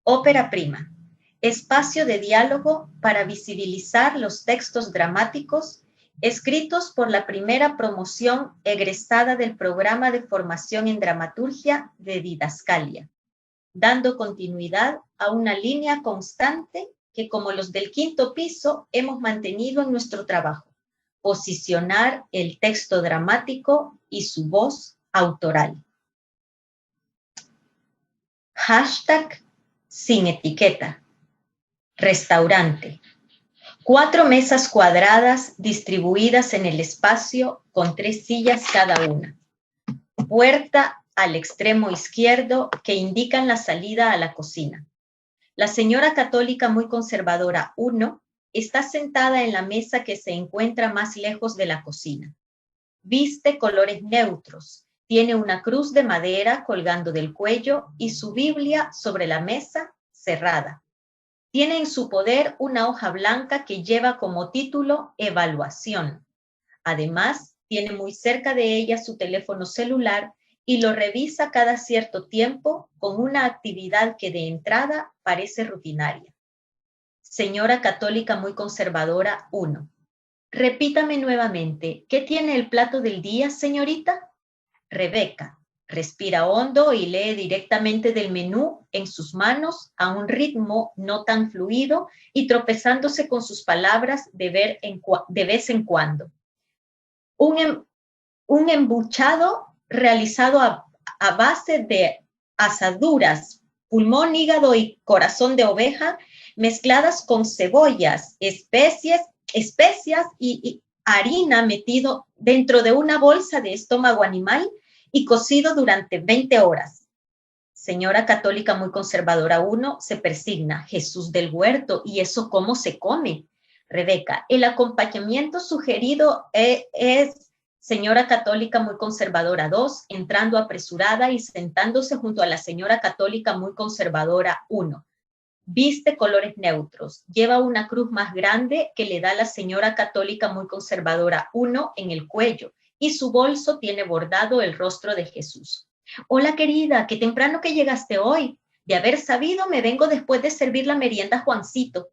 Ópera prima, espacio de diálogo para visibilizar los textos dramáticos escritos por la primera promoción egresada del programa de formación en dramaturgia de Didascalia, dando continuidad a una línea constante que, como los del quinto piso, hemos mantenido en nuestro trabajo: posicionar el texto dramático y su voz autoral. Hashtag sin etiqueta. Restaurante. 4 mesas cuadradas distribuidas en el espacio con 3 sillas cada una. Puerta al extremo izquierdo que indican la salida a la cocina. La señora católica muy conservadora 1 está sentada en la mesa que se encuentra más lejos de la cocina. Viste colores neutros, tiene una cruz de madera colgando del cuello y su Biblia sobre la mesa cerrada. Tiene en su poder una hoja blanca que lleva como título Evaluación. Además, tiene muy cerca de ella su teléfono celular y lo revisa cada cierto tiempo con una actividad que de entrada parece rutinaria. Señora católica muy conservadora 1. Repítame nuevamente, ¿qué tiene el plato del día, señorita? Rebeca. Respira hondo y lee directamente del menú en sus manos a un ritmo no tan fluido y tropezándose con sus palabras de vez en cuando. Un embuchado realizado a base de asaduras, pulmón, hígado y corazón de oveja mezcladas con cebollas, especias y harina metido dentro de una bolsa de estómago animal y cocido durante 20 horas. Señora católica muy conservadora 1 se persigna. Jesús del huerto, ¿y eso cómo se come? Rebeca, el acompañamiento sugerido es señora católica muy conservadora 2, entrando apresurada y sentándose junto a la señora católica muy conservadora 1. Viste colores neutros, lleva una cruz más grande que le da la señora católica muy conservadora 1 en el cuello y su bolso tiene bordado el rostro de Jesús. Hola querida, qué temprano que llegaste hoy. De haber sabido me vengo después de servir la merienda a Juancito.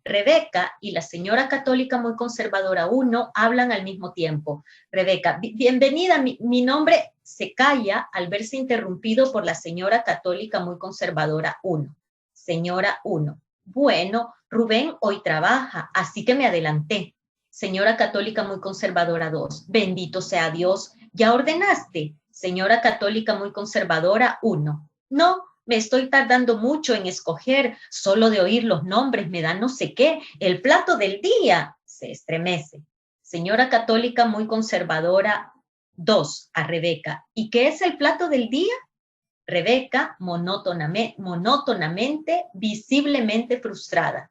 Rebeca y la señora católica muy conservadora 1 hablan al mismo tiempo. Rebeca, bienvenida, mi nombre. Se calla al verse interrumpido por la señora católica muy conservadora 1. Señora 1. Bueno, Rubén hoy trabaja, así que me adelanté. Señora católica muy conservadora 2. Bendito sea Dios. ¿Ya ordenaste? Señora católica muy conservadora 1. No, me estoy tardando mucho en escoger, solo de oír los nombres me da no sé qué. El plato del día. Se estremece. Señora católica muy conservadora 2, a Rebeca. ¿Y qué es el plato del día? Rebeca, monótonamente, visiblemente frustrada.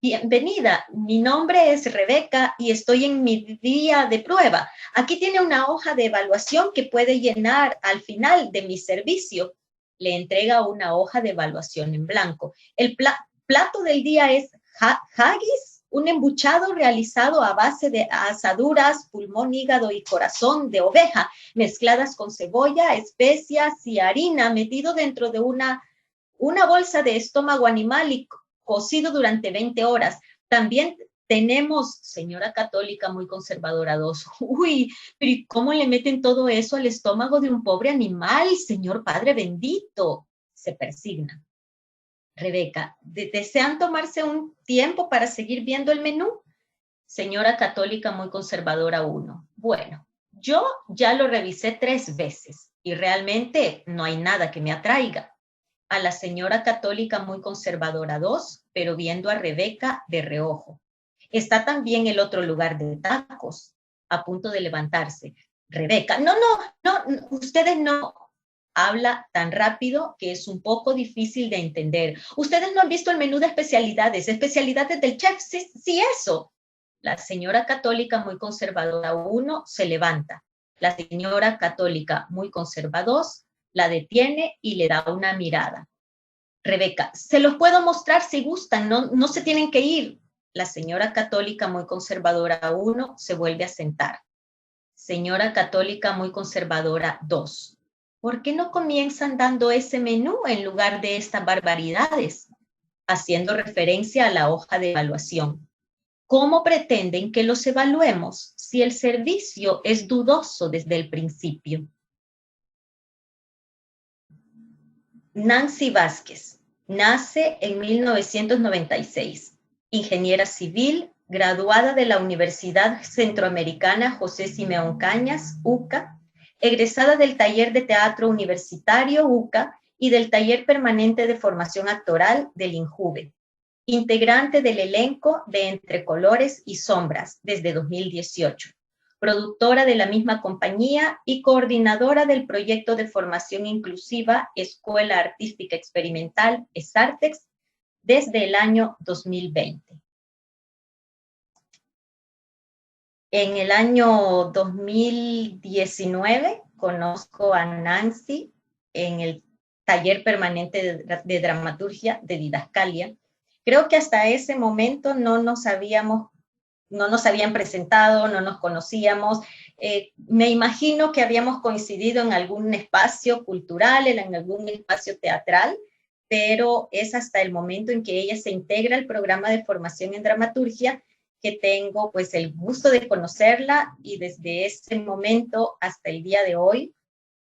Bienvenida, mi nombre es Rebeca y estoy en mi día de prueba. Aquí tiene una hoja de evaluación que puede llenar al final de mi servicio. Le entrega una hoja de evaluación en blanco. El plato del día es haggis, un embuchado realizado a base de asaduras, pulmón, hígado y corazón de oveja, mezcladas con cebolla, especias y harina, metido dentro de una bolsa de estómago animal y cocido durante 20 horas. También tenemos, señora católica muy conservadora 2, uy, pero ¿cómo le meten todo eso al estómago de un pobre animal, señor Padre bendito? Se persigna. Rebeca, ¿desean tomarse un tiempo para seguir viendo el menú? Señora católica muy conservadora 1. Bueno, yo ya lo revisé 3 veces y realmente no hay nada que me atraiga. A la señora católica muy conservadora 2, pero viendo a Rebeca de reojo. Está también el otro lugar de tacos, a punto de levantarse. Rebeca, no, ustedes no. Habla tan rápido que es un poco difícil de entender. Ustedes no han visto el menú de especialidades del chef, sí, eso. La señora católica muy conservadora 1 se levanta. La señora católica muy conservadora 2 la detiene y le da una mirada. Rebeca, se los puedo mostrar si gustan, no se tienen que ir. La señora católica muy conservadora 1 se vuelve a sentar. Señora católica muy conservadora 2. ¿por qué no comienzan dando ese menú en lugar de estas barbaridades? Haciendo referencia a la hoja de evaluación. ¿Cómo pretenden que los evaluemos si el servicio es dudoso desde el principio? Nancy Vázquez nace en 1996, ingeniera civil, graduada de la Universidad Centroamericana José Simeón Cañas, UCA, egresada del Taller de Teatro Universitario UCA y del Taller Permanente de Formación Actoral del INJUVE, integrante del elenco de Entre Colores y Sombras desde 2018, productora de la misma compañía y coordinadora del proyecto de formación inclusiva Escuela Artística Experimental, ESARTEX, desde el año 2020. En el año 2019 conozco a Nancy en el taller permanente de dramaturgia de Didascalia. Creo que hasta ese momento no nos habían presentado, no nos conocíamos. Me imagino que habíamos coincidido en algún espacio cultural, en algún espacio teatral, pero es hasta el momento en que ella se integra al programa de formación en dramaturgia que tengo pues el gusto de conocerla, y desde ese momento hasta el día de hoy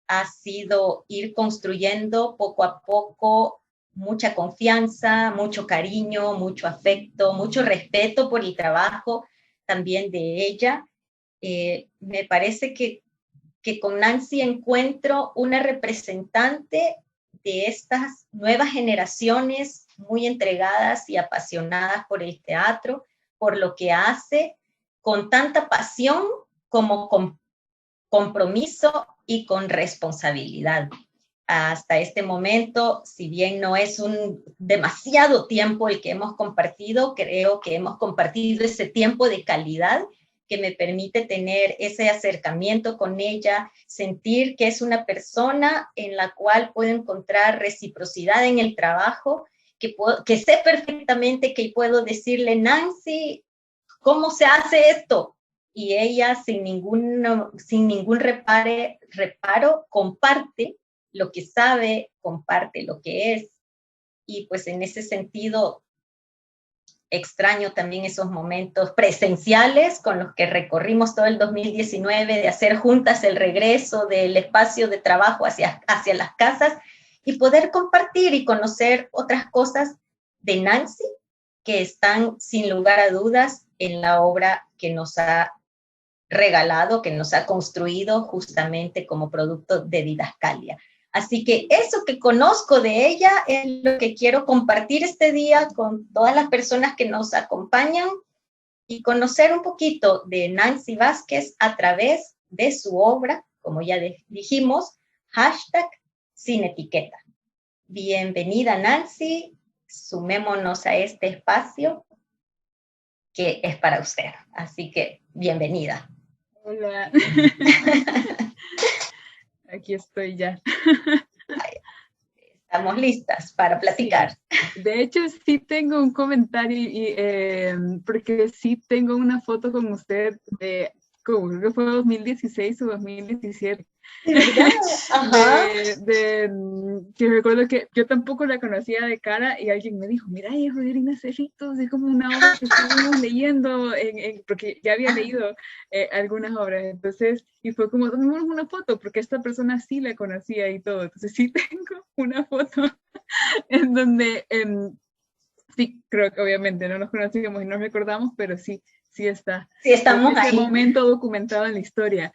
ha sido ir construyendo poco a poco mucha confianza, mucho cariño, mucho afecto, mucho respeto por el trabajo también de ella. Me parece que con Nancy encuentro una representante de estas nuevas generaciones muy entregadas y apasionadas por el teatro, por lo que hace, con tanta pasión como con compromiso y con responsabilidad. Hasta este momento, si bien no es un demasiado tiempo el que hemos compartido, creo que hemos compartido ese tiempo de calidad que me permite tener ese acercamiento con ella, sentir que es una persona en la cual puedo encontrar reciprocidad en el trabajo, que sé perfectamente que puedo decirle, Nancy, ¿cómo se hace esto? Y ella sin ningún reparo comparte lo que sabe, comparte lo que es. Y pues en ese sentido extraño también esos momentos presenciales con los que recorrimos todo el 2019, de hacer juntas el regreso del espacio de trabajo hacia las casas y poder compartir y conocer otras cosas de Nancy que están sin lugar a dudas en la obra que nos ha regalado, que nos ha construido justamente como producto de Didascalia. Así que eso que conozco de ella es lo que quiero compartir este día con todas las personas que nos acompañan y conocer un poquito de Nancy Vázquez a través de su obra, como ya dijimos, #sin etiqueta. Bienvenida, Nancy, sumémonos a este espacio que es para usted. Así que bienvenida. Hola. Aquí estoy ya. Estamos listas para platicar. Sí. De hecho, sí tengo un comentario, porque sí tengo una foto con usted creo que fue 2016 o 2017. Ajá. Que recuerdo que yo tampoco la conocía de cara y alguien me dijo, mira, es Rogelina Cerritos, es como una obra que estuvimos leyendo, porque ya había leído algunas obras, entonces, y fue como, tomemos una foto, porque esta persona sí la conocía y todo, entonces sí tengo una foto en donde, sí, creo que obviamente no nos conocíamos y no nos recordamos, pero sí está. Sí, estamos este ahí. Momento documentado en la historia.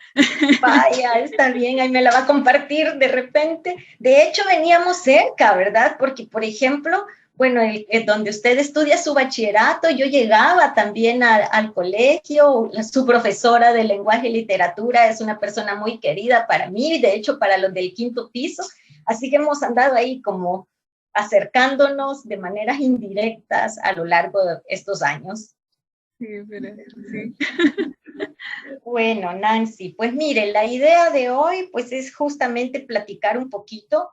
Vaya, está bien, ahí me la va a compartir de repente. De hecho, veníamos cerca, ¿verdad? Porque, por ejemplo, bueno, donde usted estudia su bachillerato, yo llegaba también al colegio, su profesora de lenguaje y literatura es una persona muy querida para mí, de hecho, para los del 5º piso, así que hemos andado ahí como acercándonos de maneras indirectas a lo largo de estos años. Sí, pero sí. Bueno, Nancy, pues mire, la idea de hoy pues es justamente platicar un poquito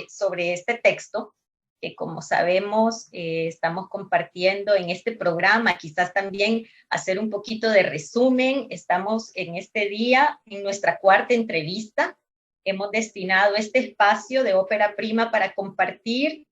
sobre este texto que, como sabemos, estamos compartiendo en este programa, quizás también hacer un poquito de resumen. Estamos en este día en nuestra 4ª entrevista hemos destinado este espacio de Ópera Prima para compartir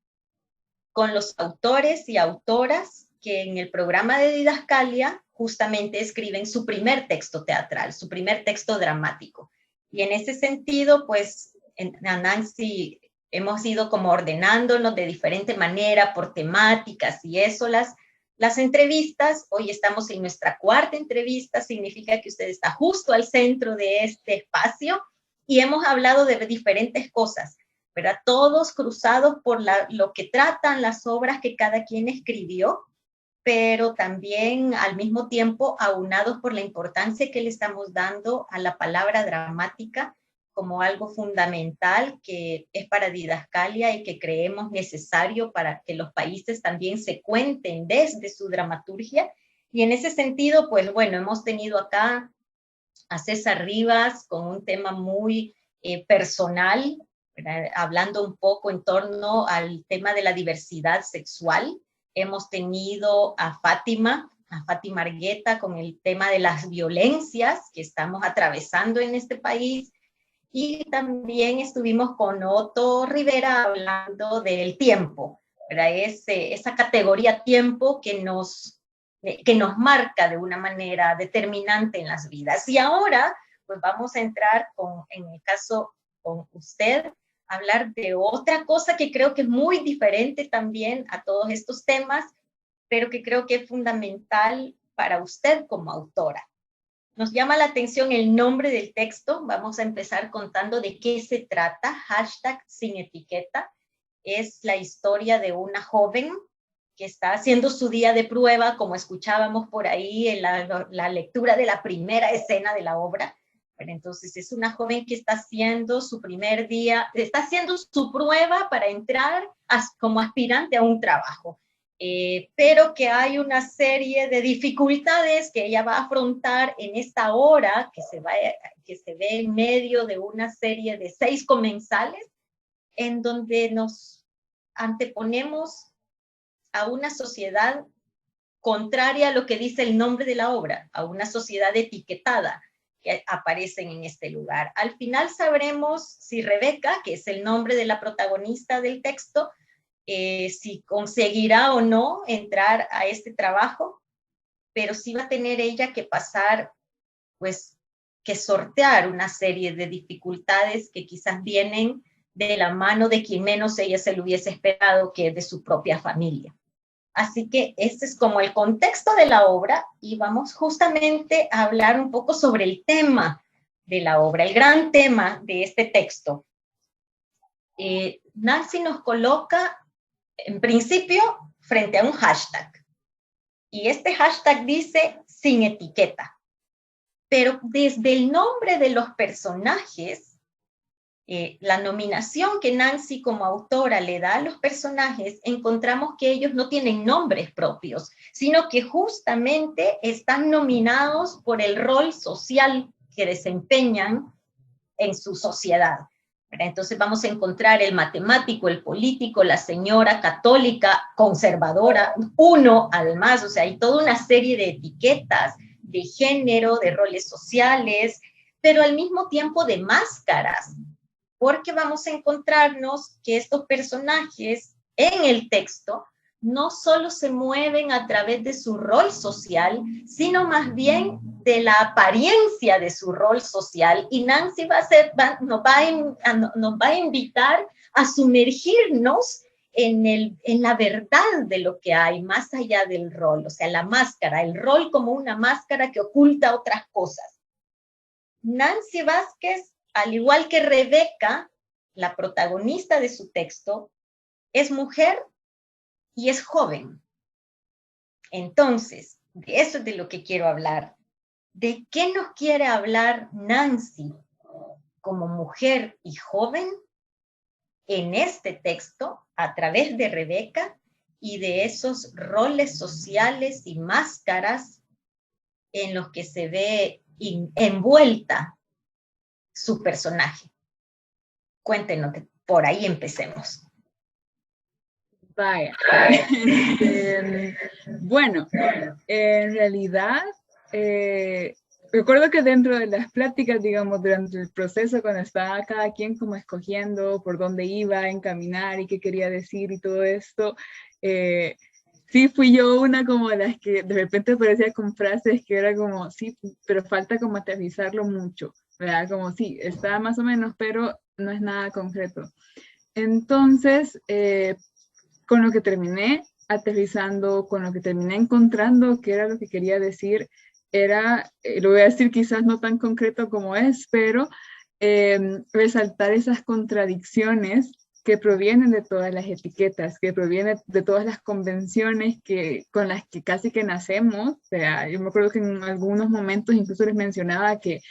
con los autores y autoras que en el programa de Didascalia justamente escriben su primer texto teatral, su primer texto dramático. Y en ese sentido, pues, a Nancy hemos ido como ordenándonos de diferente manera por temáticas y eso, las entrevistas. Hoy estamos en nuestra cuarta entrevista, significa que usted está justo al centro de este espacio y hemos hablado de diferentes cosas, ¿verdad? Todos cruzados por lo que tratan las obras que cada quien escribió, pero también al mismo tiempo aunados por la importancia que le estamos dando a la palabra dramática como algo fundamental que es para Didascalia y que creemos necesario para que los países también se cuenten desde su dramaturgia. Y en ese sentido, pues bueno, hemos tenido acá a César Rivas con un tema muy personal, ¿verdad? Hablando un poco en torno al tema de la diversidad sexual. Hemos tenido a Fátima Argueta con el tema de las violencias que estamos atravesando en este país. Y también estuvimos con Otto Rivera hablando del tiempo, ¿verdad? Esa categoría tiempo que nos marca de una manera determinante en las vidas. Y ahora, pues vamos a entrar en el caso con usted, hablar de otra cosa que creo que es muy diferente también a todos estos temas, pero que creo que es fundamental para usted como autora. Nos llama la atención el nombre del texto. Vamos a empezar contando de qué se trata. Hashtag sin etiqueta. Es la historia de una joven que está haciendo su día de prueba, como escuchábamos por ahí en la lectura de la primera escena de la obra. Pero entonces es una joven que está haciendo su primer día, está haciendo su prueba para entrar como aspirante a un trabajo. Pero que hay una serie de dificultades que ella va a afrontar en esta hora que se ve en medio de una serie de 6 comensales, en donde nos anteponemos a una sociedad contraria a lo que dice el nombre de la obra, a una sociedad etiquetada que aparecen en este lugar. Al final sabremos si Rebeca, que es el nombre de la protagonista del texto, si conseguirá o no entrar a este trabajo, pero sí va a tener ella que pasar, pues, que sortear una serie de dificultades que quizás vienen de la mano de quien menos ella se lo hubiese esperado, que es de su propia familia. Así que este es como el contexto de la obra y vamos justamente a hablar un poco sobre el tema de la obra, el gran tema de este texto. Nancy nos coloca en principio frente a un hashtag. Y este hashtag dice sin etiqueta. Pero desde el nombre de los personajes, la nominación que Nancy como autora le da a los personajes, encontramos que ellos no tienen nombres propios, sino que justamente están nominados por el rol social que desempeñan en su sociedad. Entonces vamos a encontrar el matemático, el político, la señora católica, conservadora, uno además, o sea, hay toda una serie de etiquetas de género, de roles sociales, pero al mismo tiempo de máscaras, porque vamos a encontrarnos que estos personajes en el texto no solo se mueven a través de su rol social, sino más bien de la apariencia de su rol social. Y Nancy nos va a invitar a sumergirnos en la verdad de lo que hay más allá del rol, o sea, la máscara, el rol como una máscara que oculta otras cosas. Nancy Vázquez, al igual que Rebeca, la protagonista de su texto, es mujer y es joven. Entonces, de eso es de lo que quiero hablar. ¿De qué nos quiere hablar Nancy como mujer y joven en este texto a través de Rebeca y de esos roles sociales y máscaras en los que se ve envuelta su personaje? Cuéntenos, por ahí empecemos. Vaya. Bueno, en realidad recuerdo que dentro de las pláticas, digamos, durante el proceso, cuando estaba cada quien como escogiendo por dónde iba a encaminar y qué quería decir y todo esto, sí fui yo una como de las que de repente aparecía con frases que era como, sí, pero falta como aterrizarlo mucho, ¿verdad? Como sí, está más o menos, pero no es nada concreto. Entonces, con lo que terminé aterrizando, con lo que terminé encontrando qué era lo que quería decir, era, lo voy a decir quizás no tan concreto como es, pero resaltar esas contradicciones que provienen de todas las etiquetas, que provienen de todas las convenciones con las que casi que nacemos. O sea, yo me acuerdo que en algunos momentos incluso les mencionaba que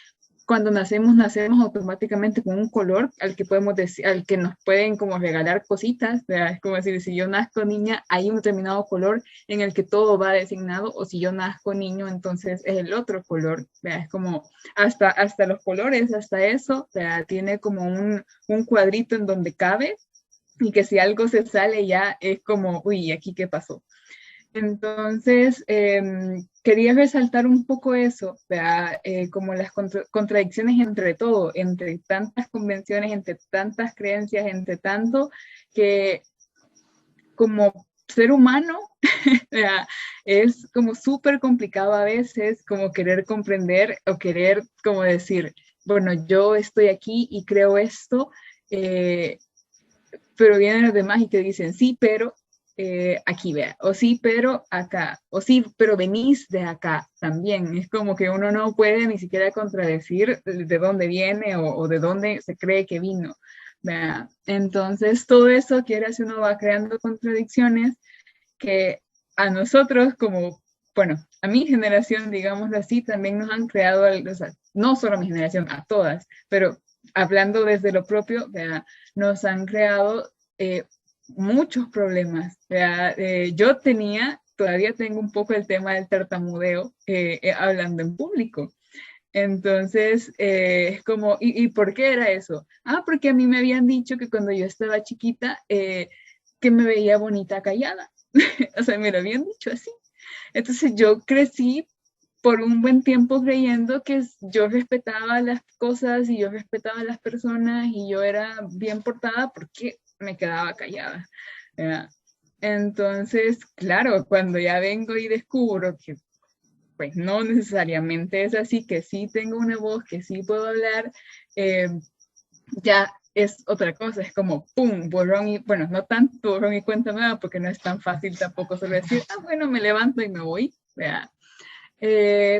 cuando nacemos automáticamente con un color al que podemos decir, al que nos pueden como regalar cositas, ¿verdad? Es como decir, si yo nazco niña, hay un determinado color en el que todo va designado, o si yo nazco niño, entonces es el otro color, ¿verdad? Es como hasta los colores, hasta eso, ¿verdad? Tiene como un cuadrito en donde cabe, y que si algo se sale ya es como, uy, ¿aquí qué pasó? Entonces, quería resaltar un poco eso, como las contradicciones entre todo, entre tantas convenciones, entre tantas creencias, entre tanto que como ser humano es como súper complicado a veces como querer comprender o querer como decir, bueno, yo estoy aquí y creo esto, eh, pero vienen los demás y te dicen, sí, pero aquí vea, o sí, pero acá, o sí, pero venís de acá también. Es como que uno no puede ni siquiera contradecir de dónde viene o de dónde se cree que vino. ¿Vea? Entonces, todo eso, quiere si uno va creando contradicciones que a nosotros como, bueno, a mi generación, digámoslo así, también nos han creado, o sea, no solo a mi generación, a todas, pero hablando desde lo propio, ¿verdad? Nos han creado muchos problemas. Yo todavía tengo un poco el tema del tartamudeo hablando en público. Entonces, es como, ¿y por qué era eso? Ah, porque a mí me habían dicho que cuando yo estaba chiquita, que me veía bonita callada. O sea, me lo habían dicho así. Entonces yo crecí por un buen tiempo creyendo que yo respetaba las cosas y yo respetaba a las personas y yo era bien portada porque me quedaba callada. ¿Verdad? Entonces, claro, cuando ya vengo y descubro que pues no necesariamente es así, que sí tengo una voz, que sí puedo hablar, eh, ya es otra cosa, es como, ¡pum!, borrón y, bueno, no tanto borrón y cuenta nueva, porque no es tan fácil tampoco solo decir, ah, bueno, me levanto y me voy, ¿verdad?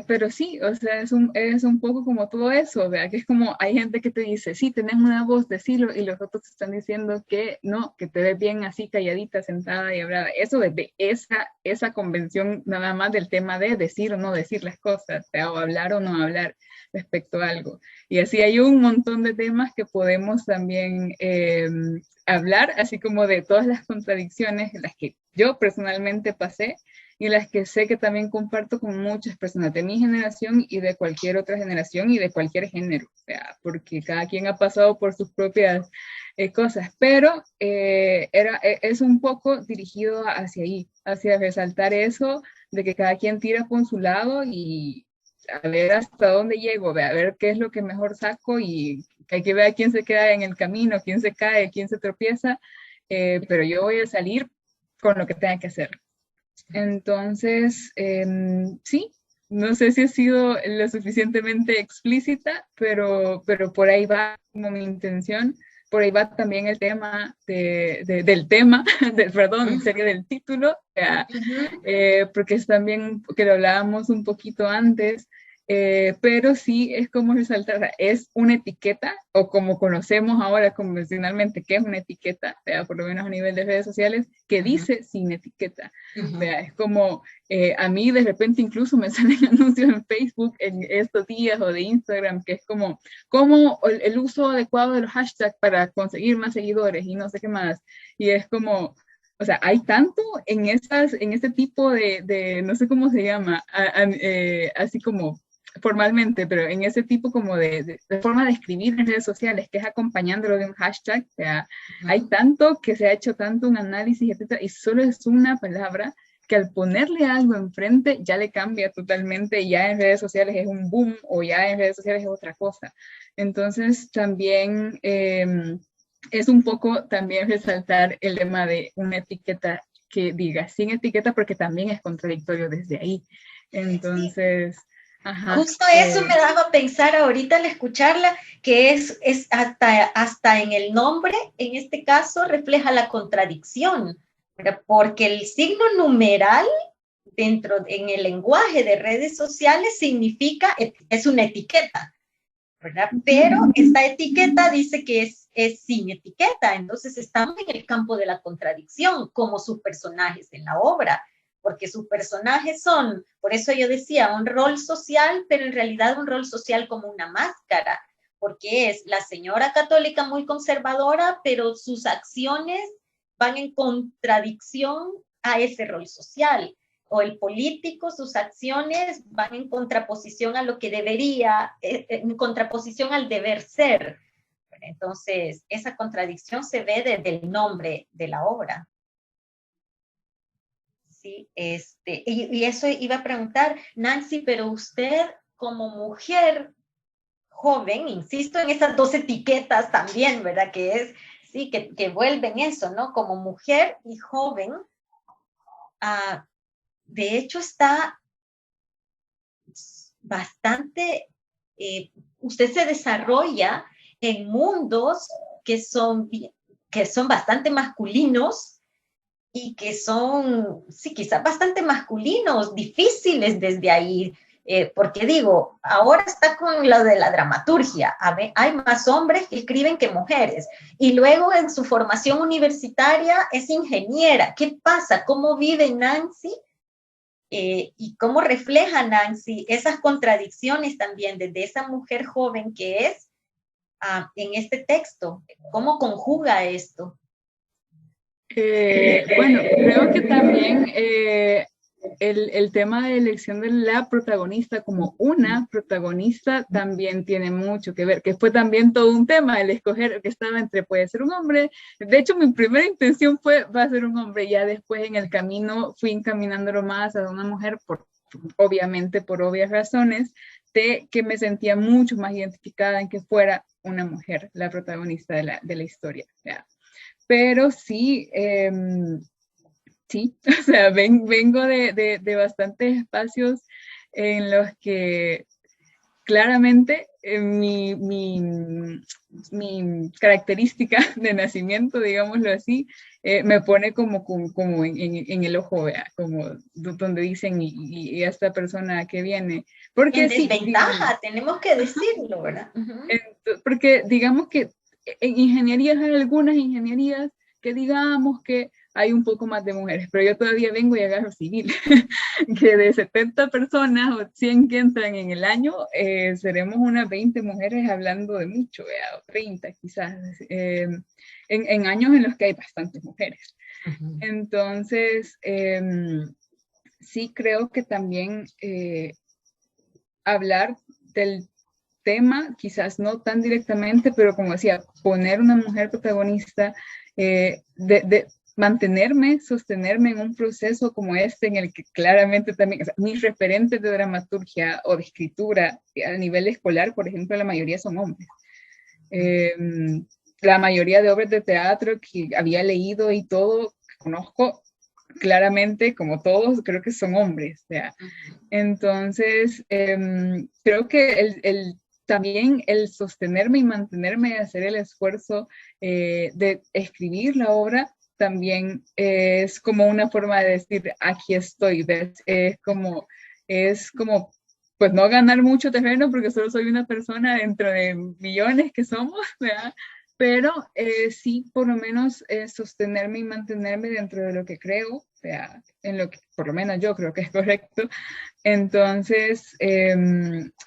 Pero sí, o sea, es un poco como todo eso, ¿verdad? Que es como, hay gente que te dice, sí, tenés una voz, decirlo, y los otros te están diciendo que no, que te ves bien así calladita, sentada y hablada. Eso desde esa convención nada más del tema de decir o no decir las cosas, ¿verdad? O hablar o no hablar respecto a algo. Y así hay un montón de temas que podemos también hablar, así como de todas las contradicciones, las que yo personalmente pasé, y las que sé que también comparto con muchas personas de mi generación y de cualquier otra generación y de cualquier género, o sea, porque cada quien ha pasado por sus propias cosas, pero es un poco dirigido hacia ahí, hacia resaltar eso, de que cada quien tira por su lado y a ver hasta dónde llego, a ver qué es lo que mejor saco y hay que ver a quién se queda en el camino, quién se cae, quién se tropieza, pero yo voy a salir con lo que tenga que hacer. Entonces, sí, no sé si he sido lo suficientemente explícita, pero por ahí va como mi intención, por ahí va también el tema del tema, perdón, sería del título, porque es también que lo hablábamos un poquito antes, pero sí es como resaltar, es una etiqueta, o como conocemos ahora convencionalmente, que es una etiqueta, por lo menos a nivel de redes sociales, que dice sin etiqueta. Es como, a mí de repente incluso me salen anuncios en Facebook en estos días o de Instagram, que es como el uso adecuado de los hashtags para conseguir más seguidores y no sé qué más. Y es como, o sea, hay tanto en este tipo no sé cómo se llama, así como formalmente, pero en ese tipo como de forma de escribir en redes sociales, que es acompañándolo de un hashtag, o sea, hay tanto que se ha hecho tanto un análisis, etcétera, y solo es una palabra que al ponerle algo enfrente ya le cambia totalmente, ya en redes sociales es un boom o ya en redes sociales es otra cosa. Entonces también es un poco también resaltar el tema de una etiqueta que diga sin etiqueta, porque también es contradictorio desde ahí. Entonces, ajá. Justo eso me daba a pensar ahorita al escucharla, que es hasta en el nombre, en este caso, refleja la contradicción, ¿verdad? Porque el signo numeral en el lenguaje de redes sociales significa, es una etiqueta, ¿verdad? Pero esta etiqueta dice que es sin etiqueta, entonces estamos en el campo de la contradicción, como sus personajes en la obra, porque sus personajes son, por eso yo decía, un rol social, pero en realidad un rol social como una máscara, porque es la señora católica muy conservadora, pero sus acciones van en contradicción a ese rol social, o el político, sus acciones van en contraposición a lo que debería, en contraposición al deber ser. Entonces, esa contradicción se ve desde el nombre de la obra. Sí, y eso iba a preguntar, Nancy, pero usted como mujer joven, insisto en esas dos etiquetas también, ¿verdad? Que es, sí, que vuelven eso, ¿no? Como mujer y joven, de hecho está bastante, usted se desarrolla en mundos que son bastante masculinos y que son, sí, quizás bastante masculinos, difíciles desde ahí, porque digo, ahora está con lo de la dramaturgia, hay más hombres que escriben que mujeres, y luego en su formación universitaria es ingeniera. ¿Qué pasa? ¿Cómo vive Nancy? Y cómo refleja Nancy esas contradicciones también desde esa mujer joven que es en este texto, cómo conjuga esto. Bueno, creo que también el tema de elección de la protagonista como una protagonista también tiene mucho que ver, que fue también todo un tema el escoger que estaba entre puede ser un hombre. De hecho, mi primera intención fue va a ser un hombre, ya después en el camino fui encaminándolo más a una mujer, obviamente por obvias razones, de que me sentía mucho más identificada en que fuera una mujer la protagonista de la historia. ¿Ya? Pero sí, sí, o sea, vengo de bastantes espacios en los que claramente mi característica de nacimiento, digámoslo así, me pone como en el ojo, ¿vea? Como donde dicen, y esta persona que viene. Porque en sí, desventaja, digamos, tenemos que decirlo, ¿verdad? porque digamos que en ingenierías hay algunas ingenierías que digamos que hay un poco más de mujeres, pero yo todavía vengo y agarro civil, que de 70 personas o 100 que entran en el año, seremos unas 20 mujeres hablando de mucho, o 30 quizás, en años en los que hay bastantes mujeres. Entonces, sí creo que también hablar del tema, quizás no tan directamente, pero como decía, poner una mujer protagonista, de mantenerme, sostenerme en un proceso como este, en el que claramente también, o sea, mis referentes de dramaturgia o de escritura a nivel escolar, por ejemplo, la mayoría son hombres. La mayoría de obras de teatro que había leído y todo, conozco claramente, como todos, creo que son hombres. O sea. Entonces, creo que también el sostenerme y mantenerme, hacer el esfuerzo de escribir la obra, también es como una forma de decir, aquí estoy, ¿ves? Es como, pues no ganar mucho terreno porque solo soy una persona dentro de millones que somos, ¿verdad? Pero sí, por lo menos sostenerme y mantenerme dentro de lo que creo, o sea, en lo que por lo menos yo creo que es correcto. Entonces,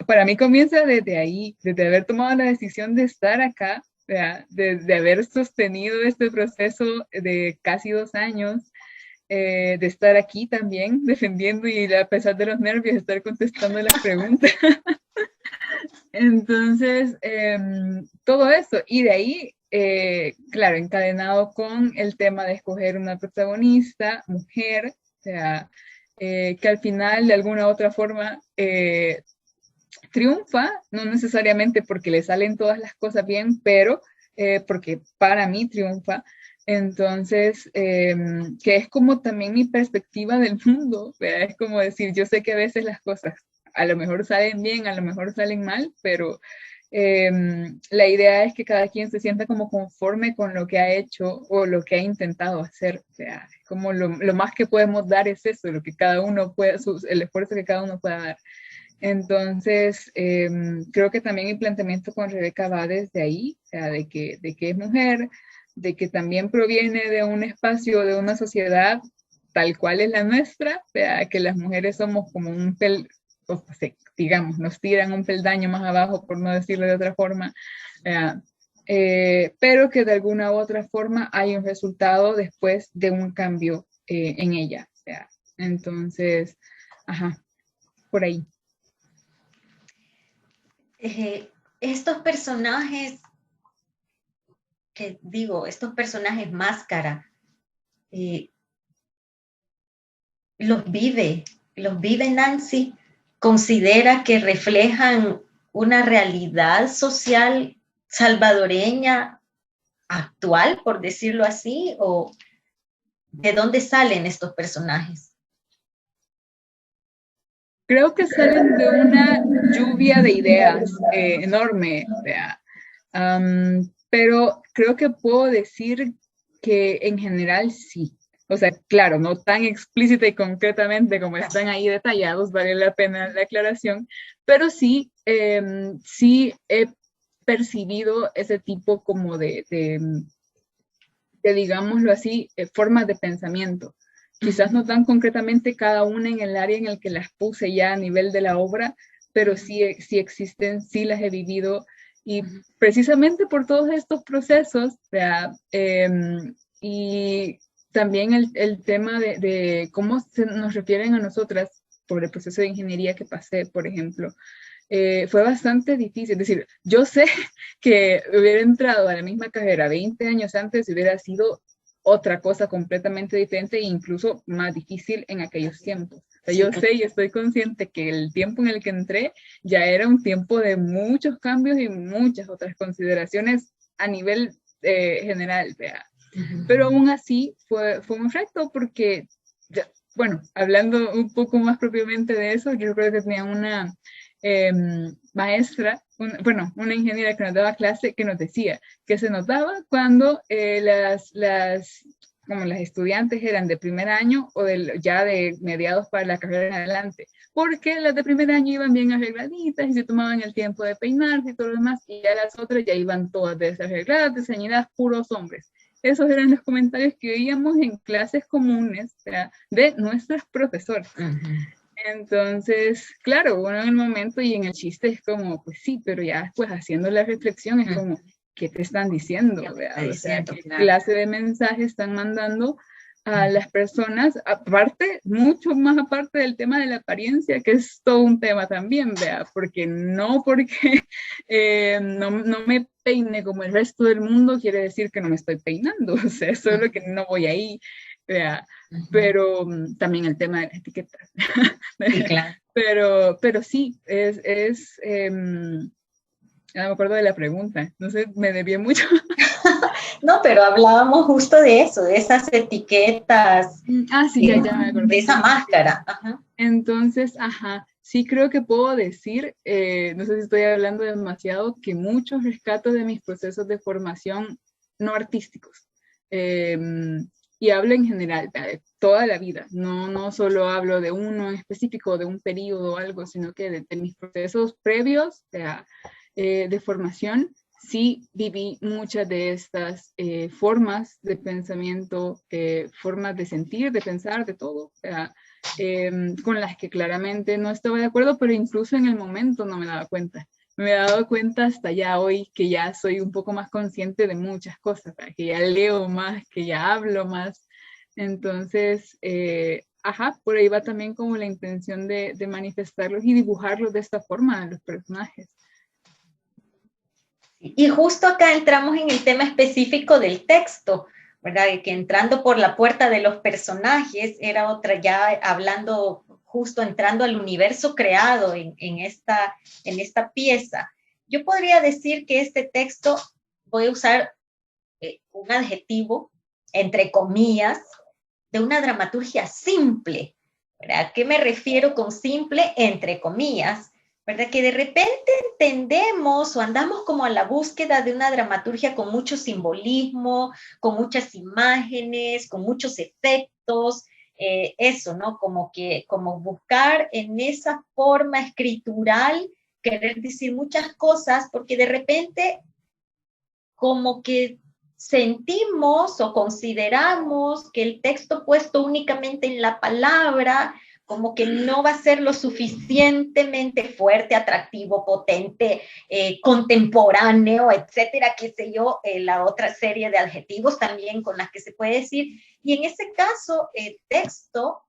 para mí comienza desde ahí, desde haber tomado la decisión de estar acá, de haber sostenido este proceso de casi 2 años, de estar aquí también defendiendo y a pesar de los nervios, estar contestando las preguntas. Entonces, todo eso. Y de ahí, claro, encadenado con el tema de escoger una protagonista, mujer, sea, que al final de alguna u otra forma triunfa, no necesariamente porque le salen todas las cosas bien, pero porque para mí triunfa. Entonces, que es como también mi perspectiva del mundo, ¿verdad? Es como decir, yo sé que a veces las cosas a lo mejor salen bien, a lo mejor salen mal, pero la idea es que cada quien se sienta como conforme con lo que ha hecho o lo que ha intentado hacer. O sea, como lo más que podemos dar es eso, lo que cada uno puede, el esfuerzo que cada uno pueda dar. Entonces, creo que también mi planteamiento con Rebeca va desde ahí, o sea, de que es mujer, de que también proviene de un espacio, de una sociedad tal cual es la nuestra, o sea, que las mujeres somos como digamos, nos tiran un peldaño más abajo, por no decirlo de otra forma, pero que de alguna u otra forma hay un resultado después de un cambio en ella. O sea, entonces, ajá, por ahí. Estos personajes, estos personajes máscara, los vive Nancy, considera que reflejan una realidad social salvadoreña actual, por decirlo así, o de dónde salen estos personajes. Creo que salen de una lluvia de ideas enorme, pero creo que puedo decir que en general sí. O sea, claro, no tan explícita y concretamente como están ahí detallados, vale la pena la aclaración, pero sí, sí he percibido ese tipo como de digámoslo así, formas de pensamiento. Quizás no tan concretamente cada una en el área en el que las puse ya a nivel de la obra, pero sí existen, sí las he vivido, y precisamente por todos estos procesos, y también el tema de cómo se nos refieren a nosotras por el proceso de ingeniería que pasé, por ejemplo, fue bastante difícil. Es decir, yo sé que hubiera entrado a la misma carrera 20 años antes, hubiera sido otra cosa completamente diferente e incluso más difícil en aquellos tiempos. O sea, yo sé y estoy consciente que el tiempo en el que entré ya era un tiempo de muchos cambios y muchas otras consideraciones a nivel general, ¿verdad? Pero aún así fue un reto porque, bueno, hablando un poco más propiamente de eso, yo creo que tenía una maestra, una ingeniera que nos daba clase, que nos decía que se notaba cuando como las estudiantes eran de primer año o ya de mediados para la carrera en adelante, porque las de primer año iban bien arregladitas y se tomaban el tiempo de peinarse y todo lo demás, y ya las otras ya iban todas desarregladas, diseñadas, puros hombres. Esos eran los comentarios que oíamos en clases comunes, o sea, de nuestras profesoras. Entonces, claro, bueno, en el momento y en el chiste es como, pues sí, pero ya después haciendo la reflexión es como, ¿qué te están diciendo? O sea, ¿qué clase de mensaje están mandando a las personas? Aparte, mucho más aparte del tema de la apariencia, que es todo un tema también, vea, porque no me peine como el resto del mundo quiere decir que no me estoy peinando, o sea, solo que no voy ahí, vea. Pero también el tema de las etiquetas. Sí, claro. Pero sí, no me acuerdo de la pregunta, no sé, me desvié mucho. No, pero hablábamos justo de eso, de esas etiquetas. Sí, ya me acordé. De esa máscara. Ajá. Entonces, sí creo que puedo decir, no sé si estoy hablando demasiado, que muchos rescato de mis procesos de formación no artísticos. Y hablo en general, de toda la vida, no solo hablo de uno en específico, de un periodo o algo, sino que de mis procesos previos de formación, sí viví muchas de estas formas de pensamiento, formas de sentir, de pensar, de todo, con las que claramente no estaba de acuerdo, pero incluso en el momento no me daba cuenta. Me he dado cuenta hasta ya hoy que ya soy un poco más consciente de muchas cosas, que ya leo más, que ya hablo más. Entonces, por ahí va también como la intención de manifestarlos y dibujarlos de esta forma a los personajes. Y justo acá entramos en el tema específico del texto, ¿verdad? De que entrando por la puerta de los personajes era otra, ya hablando, justo entrando al universo creado en esta pieza. Yo podría decir que este texto, voy a usar un adjetivo, entre comillas, de una dramaturgia simple. ¿Verdad? ¿A qué me refiero con simple? Entre comillas, ¿verdad? Que de repente entendemos o andamos como a la búsqueda de una dramaturgia con mucho simbolismo, con muchas imágenes, con muchos efectos, eso, ¿no? Como buscar en esa forma escritural, querer decir muchas cosas, porque de repente como que sentimos o consideramos que el texto puesto únicamente en la palabra como que no va a ser lo suficientemente fuerte, atractivo, potente, contemporáneo, etcétera, qué sé yo, la otra serie de adjetivos también con las que se puede decir. Y en ese caso, el texto,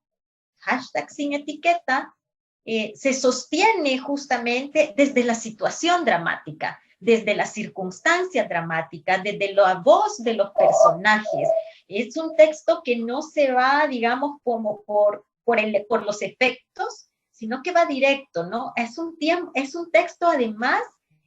hashtag sin etiqueta, se sostiene justamente desde la situación dramática, desde la circunstancia dramática, desde la voz de los personajes. Es un texto que no se va, digamos, como por los efectos, sino que va directo, ¿no? Es un texto además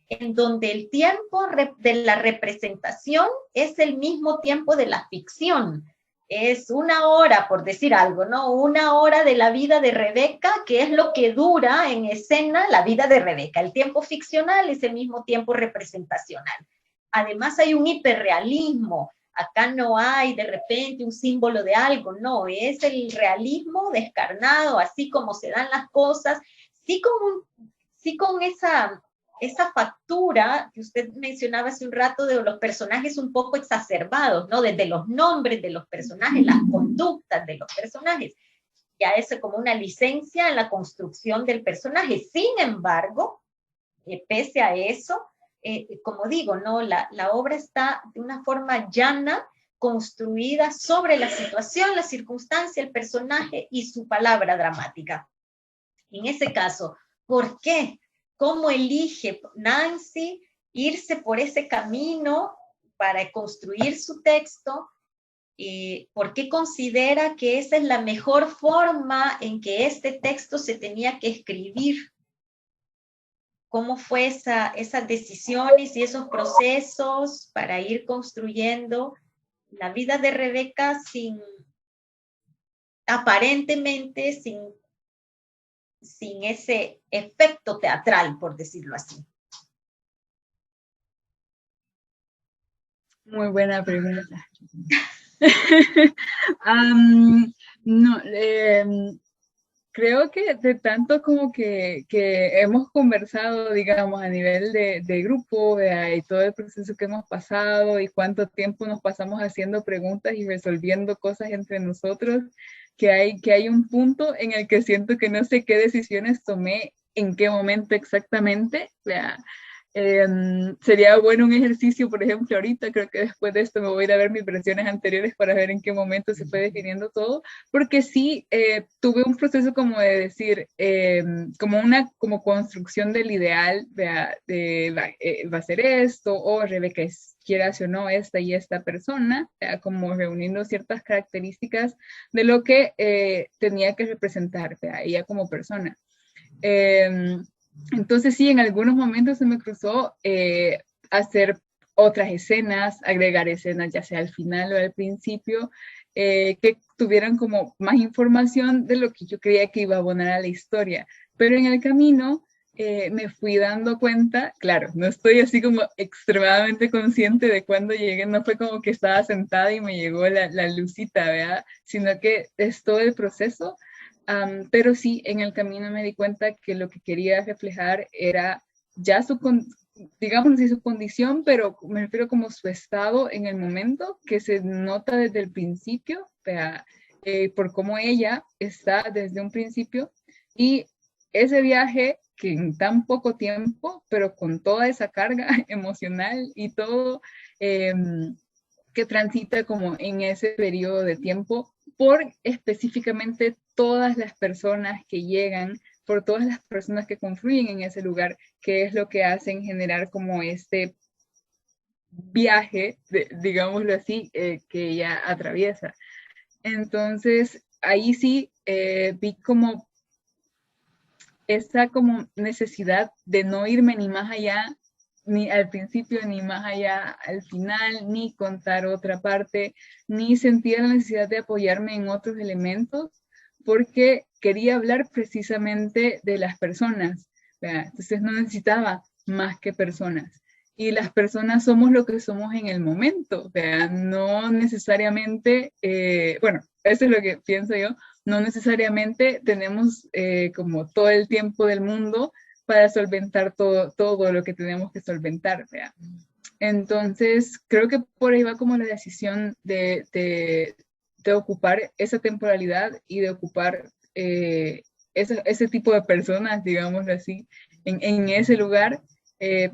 en donde el tiempo de la representación es el mismo tiempo de la ficción. Es una hora, por decir algo, ¿no? Una hora de la vida de Rebeca, que es lo que dura en escena la vida de Rebeca. El tiempo ficcional es el mismo tiempo representacional. Además hay un hiperrealismo. Acá no hay de repente un símbolo de algo, no, es el realismo descarnado, así como se dan las cosas, sí con esa factura que usted mencionaba hace un rato de los personajes un poco exacerbados, ¿no? Desde los nombres de los personajes, las conductas de los personajes. Ya es como una licencia en la construcción del personaje. Sin embargo, pese a eso, como digo, ¿no? La obra está de una forma llana, construida sobre la situación, la circunstancia, el personaje y su palabra dramática. En ese caso, ¿por qué? ¿Cómo elige Nancy irse por ese camino para construir su texto? ¿Por qué considera que esa es la mejor forma en que este texto se tenía que escribir? ¿Cómo fue esas decisiones y esos procesos para ir construyendo la vida de Rebeca aparentemente sin ese efecto teatral, por decirlo así? Muy buena pregunta. No, creo que de tanto como que hemos conversado, digamos, a nivel de grupo, y todo el proceso que hemos pasado y cuánto tiempo nos pasamos haciendo preguntas y resolviendo cosas entre nosotros, que hay un punto en el que siento que no sé qué decisiones tomé, en qué momento exactamente, sería bueno un ejercicio, por ejemplo, ahorita, creo que después de esto me voy a ir a ver mis versiones anteriores para ver en qué momento se fue definiendo todo, porque sí tuve un proceso como de decir, como construcción del ideal, va a ser esto, o Rebeca quiera o no esta y esta persona, como reuniendo ciertas características de lo que tenía que representar ella como persona. Entonces sí, en algunos momentos se me cruzó hacer otras escenas, agregar escenas ya sea al final o al principio, que tuvieran como más información de lo que yo creía que iba a abonar a la historia. Pero en el camino me fui dando cuenta, claro, no estoy así como extremadamente consciente de cuando llegué, no fue como que estaba sentada y me llegó la lucita, ¿verdad? Sino que es todo el proceso. Pero sí, en el camino me di cuenta que lo que quería reflejar era ya digamos así, su condición, pero me refiero como su estado en el momento, que se nota desde el principio, por cómo ella está desde un principio, y ese viaje que en tan poco tiempo, pero con toda esa carga emocional y todo, que transita como en ese periodo de tiempo por específicamente todas las personas que llegan, por todas las personas que confluyen en ese lugar, que es lo que hacen generar como viaje, digámoslo así, que ella atraviesa. Entonces, ahí sí vi como esa como necesidad de no irme ni más allá, ni al principio, ni más allá al final, ni contar otra parte, ni sentir la necesidad de apoyarme en otros elementos, porque quería hablar precisamente de las personas, ¿verdad? Entonces no necesitaba más que personas. Y las personas somos lo que somos en el momento, ¿verdad? No necesariamente, bueno, eso es lo que pienso yo, no necesariamente tenemos como todo el tiempo del mundo para solventar todo lo que tenemos que solventar, ¿verdad? Entonces, creo que por ahí va como la decisión de ocupar esa temporalidad y de ocupar ese tipo de personas, digámoslo así, en ese lugar,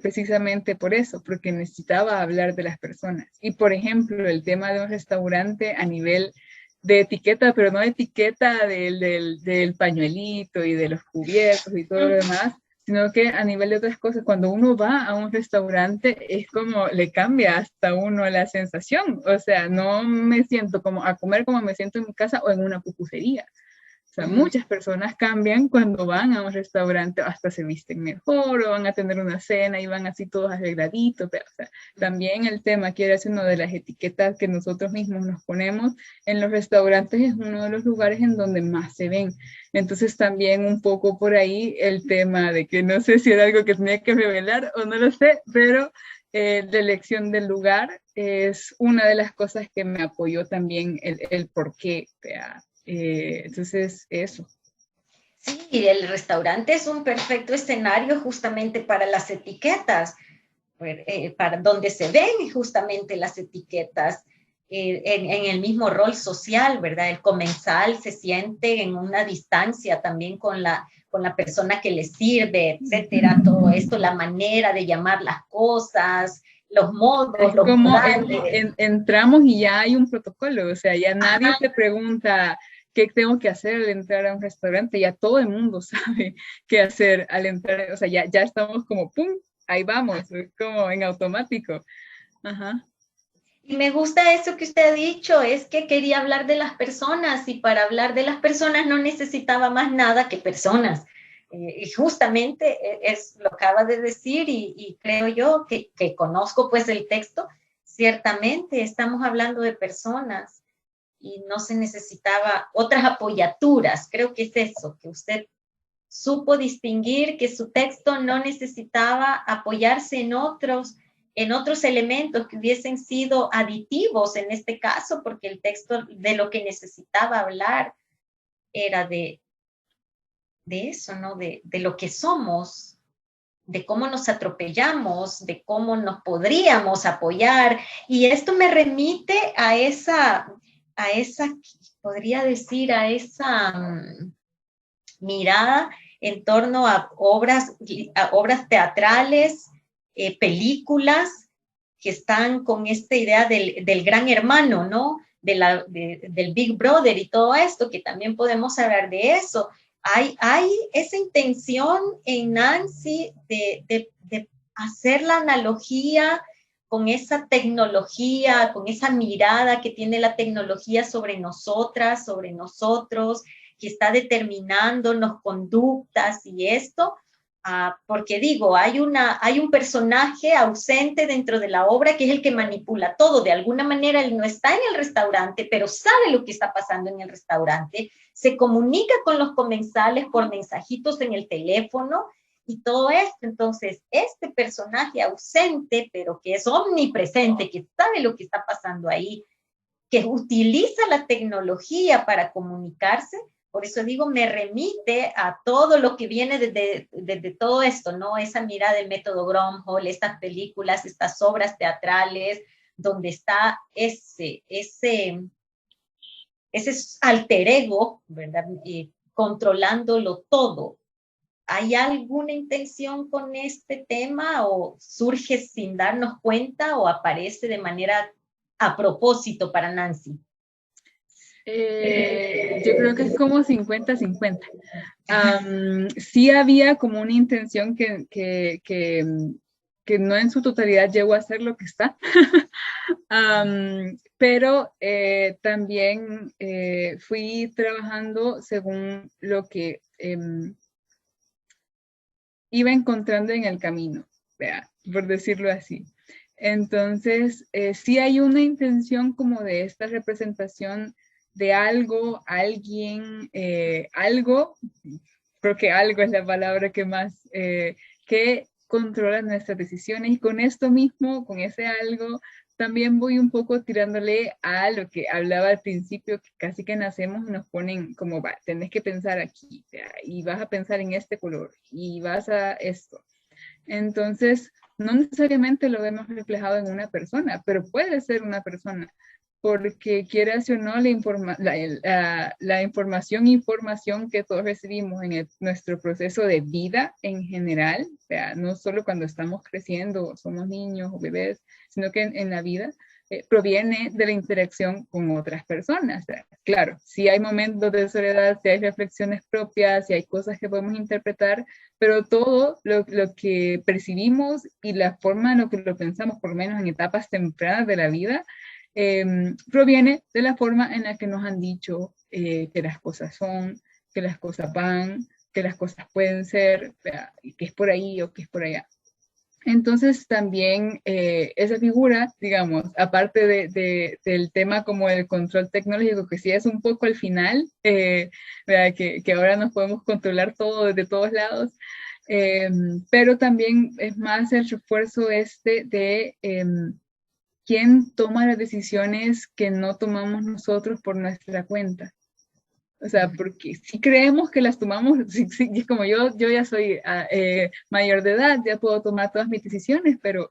precisamente por eso, porque necesitaba hablar de las personas. Y, por ejemplo, el tema de un restaurante a nivel de etiqueta, pero no etiqueta del pañuelito y de los cubiertos y todo lo demás, sino que a nivel de otras cosas, cuando uno va a un restaurante, es como le cambia hasta uno la sensación. O sea, no me siento como a comer como me siento en mi casa o en una pupusería. O sea, muchas personas cambian cuando van a un restaurante, hasta se visten mejor o van a tener una cena y van así todos arregladitos. Pero, o sea, también el tema, quiere decir, uno de las etiquetas que nosotros mismos nos ponemos en los restaurantes es uno de los lugares en donde más se ven. Entonces también un poco por ahí el tema de que no sé si era algo que tenía que revelar o no lo sé, pero la elección del lugar es una de las cosas que me apoyó también el por qué. Entonces, eso. Sí, el restaurante es un perfecto escenario justamente para las etiquetas, para donde se ven justamente las etiquetas en el mismo rol social, ¿verdad? El comensal se siente en una distancia también con la persona que le sirve, etcétera, todo esto, la manera de llamar las cosas, los modos, es los como modales. entramos y ya hay un protocolo, o sea, ya nadie te pregunta qué tengo que hacer al entrar a un restaurante, ya todo el mundo sabe qué hacer al entrar, o sea, ya estamos como, ¡pum!, ahí vamos, como en automático. Ajá. Y me gusta eso que usted ha dicho, es que quería hablar de las personas y para hablar de las personas no necesitaba más nada que personas. Y justamente lo acaba de decir y creo yo que conozco pues el texto, ciertamente estamos hablando de personas y no se necesitaba otras apoyaturas. Creo que es eso, que usted supo distinguir que su texto no necesitaba apoyarse en otros elementos que hubiesen sido aditivos en este caso, porque el texto de lo que necesitaba hablar era de eso, ¿no? De lo que somos, de cómo nos atropellamos, de cómo nos podríamos apoyar. Y esto me remite a esa, podría decir, a esa mirada en torno a obras teatrales, películas que están con esta idea del gran hermano, ¿no? Del Big Brother y todo esto, que también podemos hablar de eso. Hay esa intención en Nancy de hacer la analogía con esa tecnología, con esa mirada que tiene la tecnología sobre nosotras, sobre nosotros, que está determinándonos conductas y esto, porque digo, hay un personaje ausente dentro de la obra que es el que manipula todo. De alguna manera él no está en el restaurante, pero sabe lo que está pasando en el restaurante, se comunica con los comensales por mensajitos en el teléfono y todo esto. Entonces, este personaje ausente, pero que es omnipresente, que sabe lo que está pasando ahí, que utiliza la tecnología para comunicarse, por eso digo, me remite a todo lo que viene desde todo esto, ¿no? Esa mirada del método Gronholm, estas películas, estas obras teatrales, donde está ese alter ego, ¿verdad? Controlándolo todo. ¿Hay alguna intención con este tema o surge sin darnos cuenta o aparece de manera a propósito para Nancy? Yo creo que es como 50-50. Sí había como una intención que que no en su totalidad llegó a ser lo que está. Pero también fui trabajando según lo que iba encontrando en el camino, ¿vea? Por decirlo así. Entonces, sí hay una intención como de esta representación de algo, alguien, algo, creo que algo es la palabra que más, que controla nuestras decisiones, y con esto mismo, con ese algo, también voy un poco tirándole a lo que hablaba al principio, que casi que nacemos y nos ponen como, va, tenés que pensar aquí, ¿vea? Y vas a pensar en este color, y vas a esto. Entonces, no necesariamente lo vemos reflejado en una persona, pero puede ser una persona, porque quieras o no, la información que todos recibimos en nuestro proceso de vida en general, o sea, no solo cuando estamos creciendo, somos niños o bebés, sino que en la vida, proviene de la interacción con otras personas. O sea, claro, si hay momentos de soledad, si hay reflexiones propias, si hay cosas que podemos interpretar, pero todo lo que percibimos y la forma en la que lo pensamos, por lo menos en etapas tempranas de la vida, proviene de la forma en la que nos han dicho que las cosas son, que las cosas van, que las cosas pueden ser, que es por ahí o que es por allá. Entonces también esa figura, digamos, aparte del tema como el control tecnológico, que sí es un poco al final, que ahora nos podemos controlar todo desde todos lados, pero también es más el refuerzo de quién toma las decisiones que no tomamos nosotros por nuestra cuenta. O sea, porque si creemos que las tomamos, es como yo ya soy mayor de edad, ya puedo tomar todas mis decisiones, pero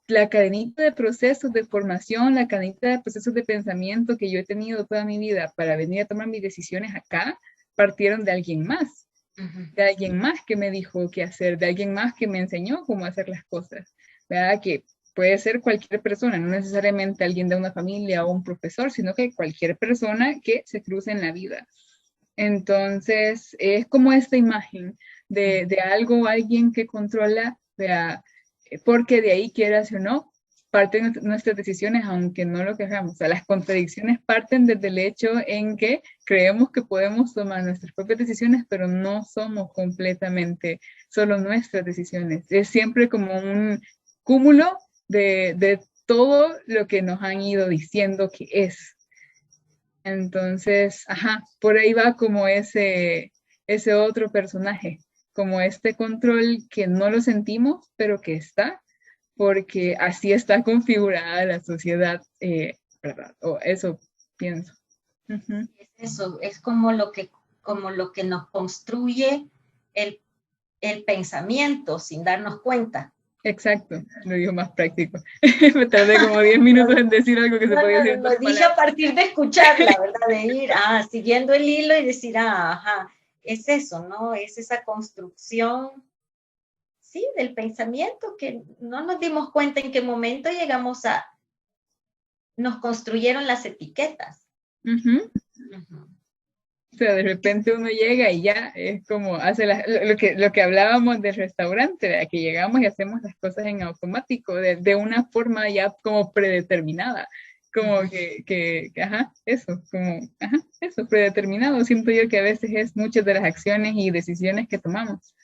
la cadenita de procesos de formación, la cadenita de procesos de pensamiento que yo he tenido toda mi vida para venir a tomar mis decisiones acá, partieron de alguien más, de alguien más que me dijo qué hacer, de alguien más que me enseñó cómo hacer las cosas, ¿verdad? Que puede ser cualquier persona, no necesariamente alguien de una familia o un profesor, sino que cualquier persona que se cruce en la vida. Entonces, es como esta imagen de algo, alguien que controla, porque de ahí, quieras o no, parten nuestras decisiones, aunque no lo queramos. O sea, las contradicciones parten desde el hecho en que creemos que podemos tomar nuestras propias decisiones, pero no somos completamente solo nuestras decisiones. Es siempre como un cúmulo de todo lo que nos han ido diciendo que es. Entonces, ajá, por ahí va como ese otro personaje, como este control que no lo sentimos, pero que está, porque así está configurada la sociedad, ¿verdad? O eso pienso. Uh-huh. Eso es como lo que nos construye el pensamiento sin darnos cuenta. Exacto, lo digo más práctico. Me tardé como 10 minutos en decir algo que se podía decir. Lo dije a partir de escucharla, ¿verdad? De ir siguiendo el hilo y decir, ajá, es eso, ¿no? Es esa construcción, sí, del pensamiento que no nos dimos cuenta en qué momento llegamos nos construyeron las etiquetas. Uh-huh. Uh-huh. O sea, de repente uno llega y ya es como hace lo que hablábamos del restaurante, ¿verdad? Que llegamos y hacemos las cosas en automático, de una forma ya como predeterminada, como ajá, eso, predeterminado. Siento yo que a veces es muchas de las acciones y decisiones que tomamos.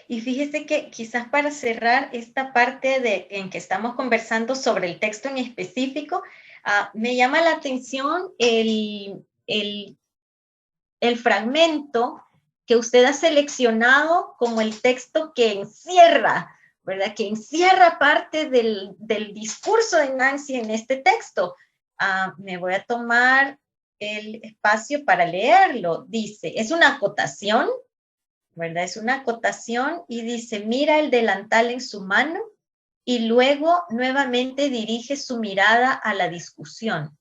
Y fíjese que quizás para cerrar esta parte en que estamos conversando sobre el texto en específico, me llama la atención el fragmento que usted ha seleccionado como el texto que encierra, ¿verdad? Que encierra parte del discurso de Nancy en este texto. Me voy a tomar el espacio para leerlo. Dice, es una acotación, ¿verdad? Es una acotación y dice, mira el delantal en su mano y luego nuevamente dirige su mirada a la discusión.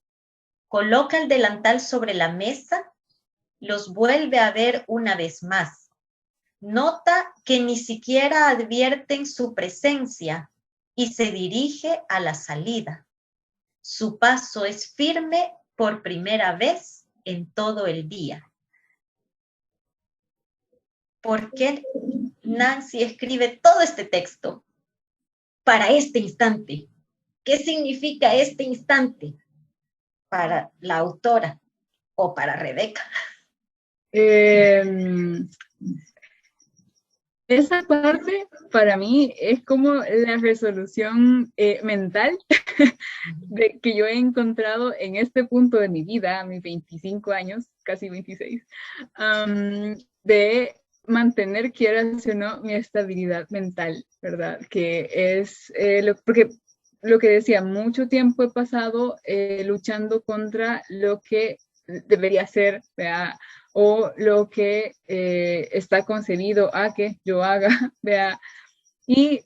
Coloca el delantal sobre la mesa, los vuelve a ver una vez más. Nota que ni siquiera advierten su presencia y se dirige a la salida. Su paso es firme por primera vez en todo el día. ¿Por qué Nancy escribe todo este texto para este instante. ¿Qué significa este instante para la autora o para Rebeca? Esa parte para mí es como la resolución mental de que yo he encontrado en este punto de mi vida, a mis 25 años, casi 26, de mantener, quieras o no, mi estabilidad mental, ¿verdad? Que es, porque lo que decía, mucho tiempo he pasado luchando contra lo que debería ser, ¿verdad? O lo que está concebido a que yo haga, vea. Y,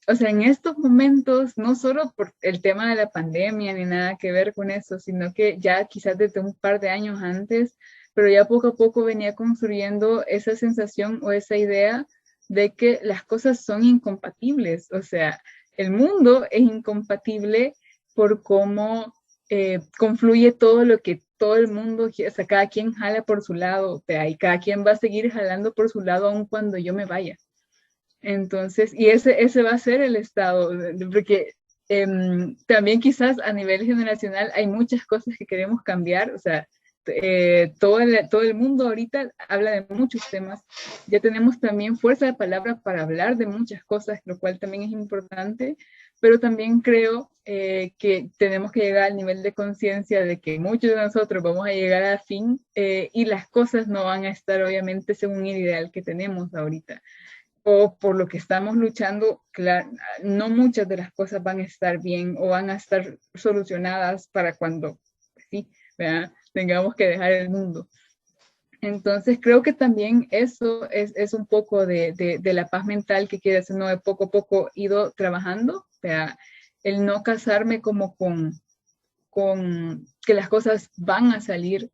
o sea, en estos momentos, no solo por el tema de la pandemia ni nada que ver con eso, sino que ya quizás desde un par de años antes, pero ya poco a poco venía construyendo esa sensación o esa idea de que las cosas son incompatibles. O sea, el mundo es incompatible por cómo confluye todo lo que todo el mundo, o sea, cada quien jala por su lado, o sea, y cada quien va a seguir jalando por su lado aun cuando yo me vaya. Entonces, y ese va a ser el estado, porque también quizás a nivel generacional hay muchas cosas que queremos cambiar, o sea, todo el mundo ahorita habla de muchos temas, ya tenemos también fuerza de palabra para hablar de muchas cosas, lo cual también es importante, pero también creo que tenemos que llegar al nivel de conciencia de que muchos de nosotros vamos a llegar al fin y las cosas no van a estar obviamente según el ideal que tenemos ahorita o por lo que estamos luchando, claro, no muchas de las cosas van a estar bien o van a estar solucionadas para cuando, sí, ¿verdad? Tengamos que dejar el mundo. Entonces creo que también eso es un poco de la paz mental que quiero hacer, no de poco a poco ido trabajando, ¿verdad? El no casarme como con que las cosas van a salir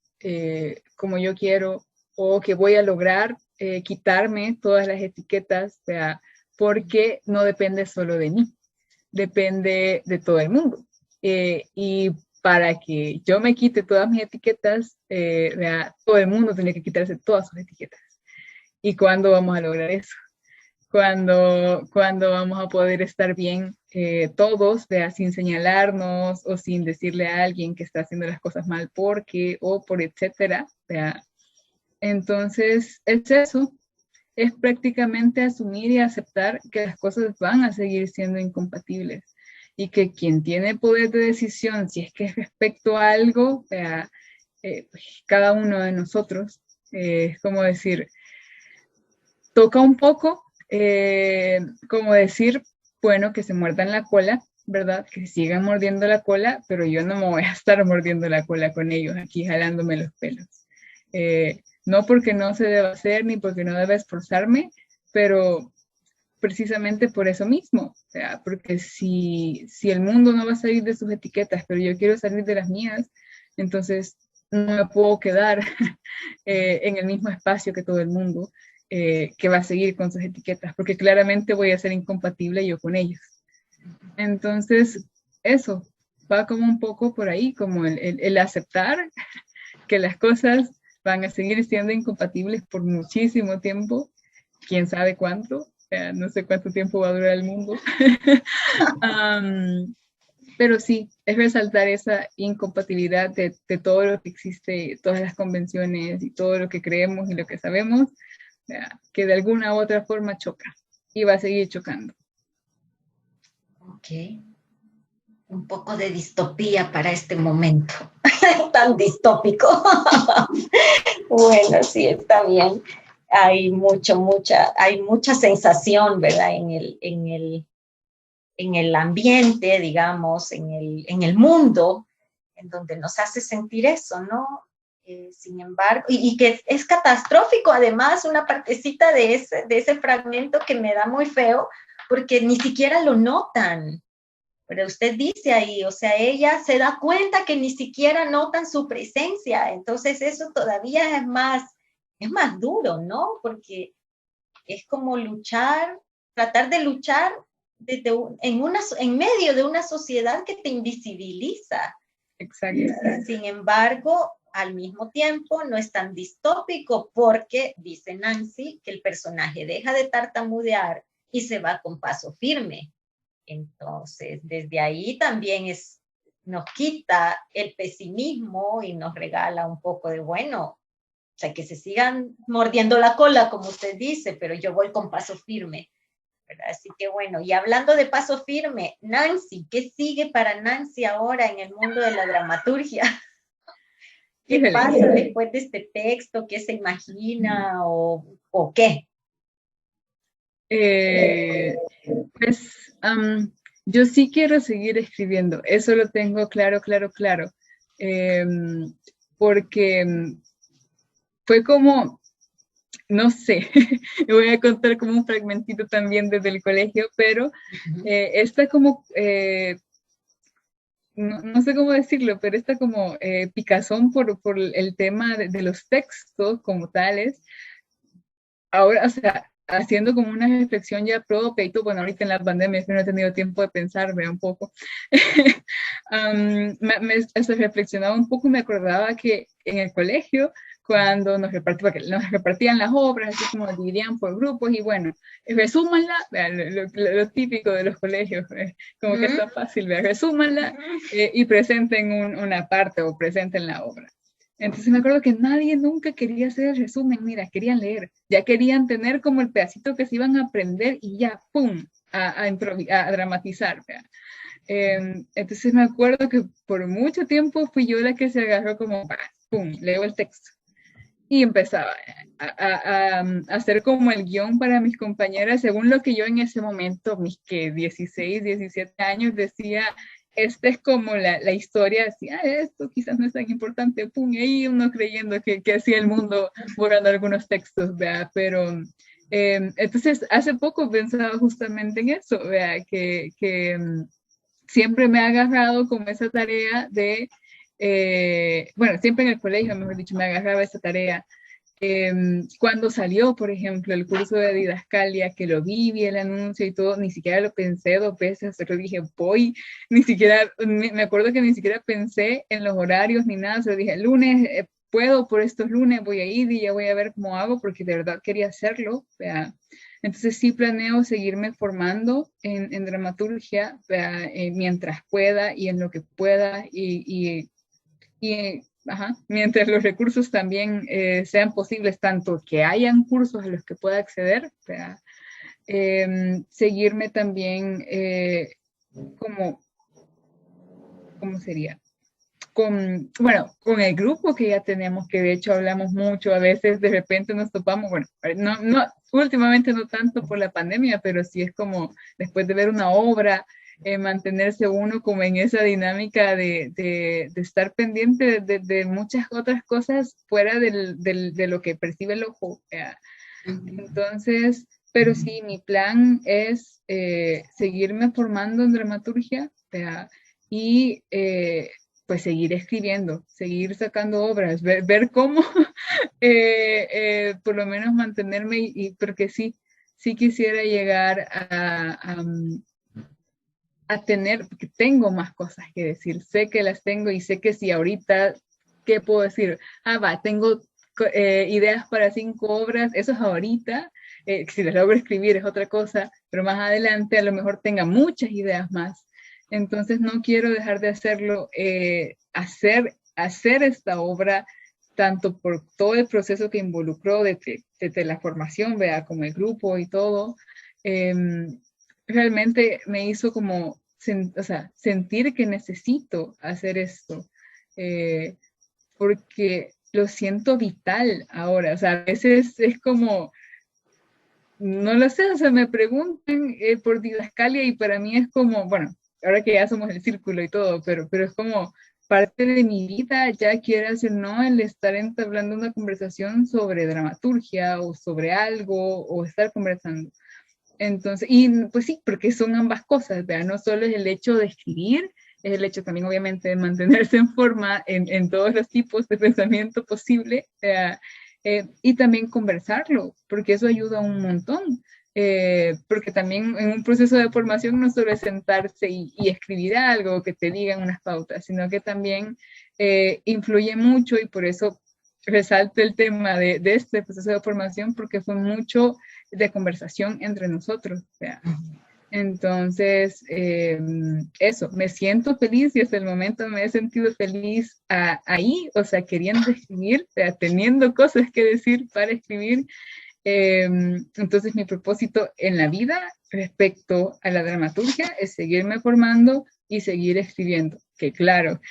como yo quiero o que voy a lograr quitarme todas las etiquetas, o sea, porque no depende solo de mí, depende de todo el mundo. Y para que yo me quite todas mis etiquetas, todo el mundo tiene que quitarse todas sus etiquetas. ¿Y cuándo vamos a lograr eso? Cuando vamos a poder estar bien todos, vea, sin señalarnos o sin decirle a alguien que está haciendo las cosas mal porque o por etcétera, vea. Entonces, es eso, es prácticamente asumir y aceptar que las cosas van a seguir siendo incompatibles y que quien tiene poder de decisión, si es que es respecto a algo, vea, cada uno de nosotros, es como decir, toca un poco, como decir, bueno, que se muerdan la cola, ¿verdad? Que sigan mordiendo la cola, pero yo no me voy a estar mordiendo la cola con ellos aquí jalándome los pelos. No porque no se deba hacer ni porque no deba esforzarme, pero precisamente por eso mismo, o sea, porque si el mundo no va a salir de sus etiquetas, pero yo quiero salir de las mías, entonces no me puedo quedar en el mismo espacio que todo el mundo que va a seguir con sus etiquetas, porque claramente voy a ser incompatible yo con ellos. Entonces, eso va como un poco por ahí, como el aceptar que las cosas van a seguir siendo incompatibles por muchísimo tiempo, quién sabe cuánto, no sé cuánto tiempo va a durar el mundo. Pero sí, es resaltar esa incompatibilidad de todo lo que existe, todas las convenciones y todo lo que creemos y lo que sabemos, que de alguna u otra forma choca y va a seguir chocando. Ok. Un poco de distopía para este momento tan distópico. Bueno, sí, está bien. Hay mucha sensación, ¿verdad? En el ambiente, digamos, en el mundo, en donde nos hace sentir eso, ¿no? Sin embargo, y que es catastrófico, además, una partecita de ese fragmento que me da muy feo, porque ni siquiera lo notan. Pero usted dice ahí, o sea, ella se da cuenta que ni siquiera notan su presencia, entonces eso todavía es más duro, ¿no? Porque es como luchar, tratar de luchar en medio de una sociedad que te invisibiliza. Exacto. Sin embargo, al mismo tiempo no es tan distópico porque, dice Nancy, que el personaje deja de tartamudear y se va con paso firme. Entonces, desde ahí también nos quita el pesimismo y nos regala un poco de, bueno, o sea, que se sigan mordiendo la cola, como usted dice, pero yo voy con paso firme, ¿verdad? Así que bueno, y hablando de paso firme, Nancy, ¿qué sigue para Nancy ahora en el mundo de la dramaturgia? ¿Qué pasa después de este texto? ¿Qué se imagina o qué? Pues yo sí quiero seguir escribiendo, eso lo tengo claro, claro, claro, porque fue como, no sé, voy a contar como un fragmentito también desde el colegio, pero esta como, no sé cómo decirlo, pero esta como picazón por el tema de los textos como tales, ahora, o sea, haciendo como una reflexión ya propia y todo, bueno, ahorita en la pandemia no he tenido tiempo de pensarme un poco, me reflexionaba un poco y me acordaba que en el colegio, cuando nos repartían las obras, así como dividían por grupos, y bueno, resúmanla, lo típico de los colegios, como que es tan fácil, resúmanla y presenten una parte o presenten la obra. Entonces me acuerdo que nadie nunca quería hacer el resumen, mira, querían leer, ya querían tener como el pedacito que se iban a aprender y ya, ¡pum!, a dramatizar. Entonces me acuerdo que por mucho tiempo fui yo la que se agarró como, ¡pum!, leo el texto. Y empezaba a hacer como el guión para mis compañeras, según lo que yo en ese momento, mis que 16, 17 años, decía, esta es como la historia, decía, esto quizás no es tan importante, pum, y ahí uno creyendo que hacía el mundo borrando algunos textos, ¿verdad? Pero entonces hace poco pensaba justamente en eso, ¿verdad? Que siempre me ha agarrado como esa tarea de, bueno, siempre en el colegio, mejor dicho, me agarraba esa tarea. Cuando salió, por ejemplo, el curso de didascalia, que lo vi el anuncio y todo, ni siquiera lo pensé 2 veces, solo dije, voy, ni siquiera, me acuerdo que ni siquiera pensé en los horarios ni nada, solo dije, lunes, puedo por estos lunes, voy a ir y ya voy a ver cómo hago, porque de verdad quería hacerlo, ¿verdad? Entonces sí planeo seguirme formando en dramaturgia, mientras pueda y en lo que pueda y ajá, mientras los recursos también sean posibles, tanto que hayan cursos a los que pueda acceder, seguirme también como, ¿cómo sería? Bueno, con el grupo que ya tenemos, que de hecho hablamos mucho, a veces de repente nos topamos, bueno, últimamente no tanto por la pandemia, pero sí es como después de ver una obra, mantenerse uno como en esa dinámica de estar pendiente de muchas otras cosas fuera de lo que percibe el ojo. Entonces, pero sí, mi plan es seguirme formando en dramaturgia y pues seguir escribiendo, seguir sacando obras, ver cómo por lo menos mantenerme porque sí quisiera llegar a tener, porque tengo más cosas que decir, sé que las tengo y sé que si ahorita, ¿qué puedo decir? Tengo ideas para 5 obras, eso es ahorita, si las logro escribir es otra cosa, pero más adelante a lo mejor tenga muchas ideas más. Entonces no quiero dejar de hacerlo, hacer esta obra, tanto por todo el proceso que involucró desde la formación, vea, como el grupo y todo, realmente me hizo como sentir que necesito hacer esto, porque lo siento vital ahora, o sea, a veces es como, no lo sé, o sea, me preguntan por didascalia y para mí es como, bueno, ahora que ya somos el círculo y todo, pero es como parte de mi vida, ya quieras o no, el estar entablando una conversación sobre dramaturgia o sobre algo o estar conversando. Entonces, y pues sí, porque son ambas cosas, ¿verdad? No solo es el hecho de escribir, es el hecho también obviamente de mantenerse en forma en todos los tipos de pensamiento posible, y también conversarlo, porque eso ayuda un montón. Porque también en un proceso de formación no solo es sentarse y escribir algo, que te digan unas pautas, sino que también influye mucho y por eso resalto el tema de este proceso de formación porque fue mucho de conversación entre nosotros. O sea, entonces, eso, me siento feliz y hasta el momento me he sentido feliz ahí, o sea, queriendo escribir, o sea, teniendo cosas que decir para escribir. Entonces, mi propósito en la vida respecto a la dramaturgia es seguirme formando y seguir escribiendo. Que claro,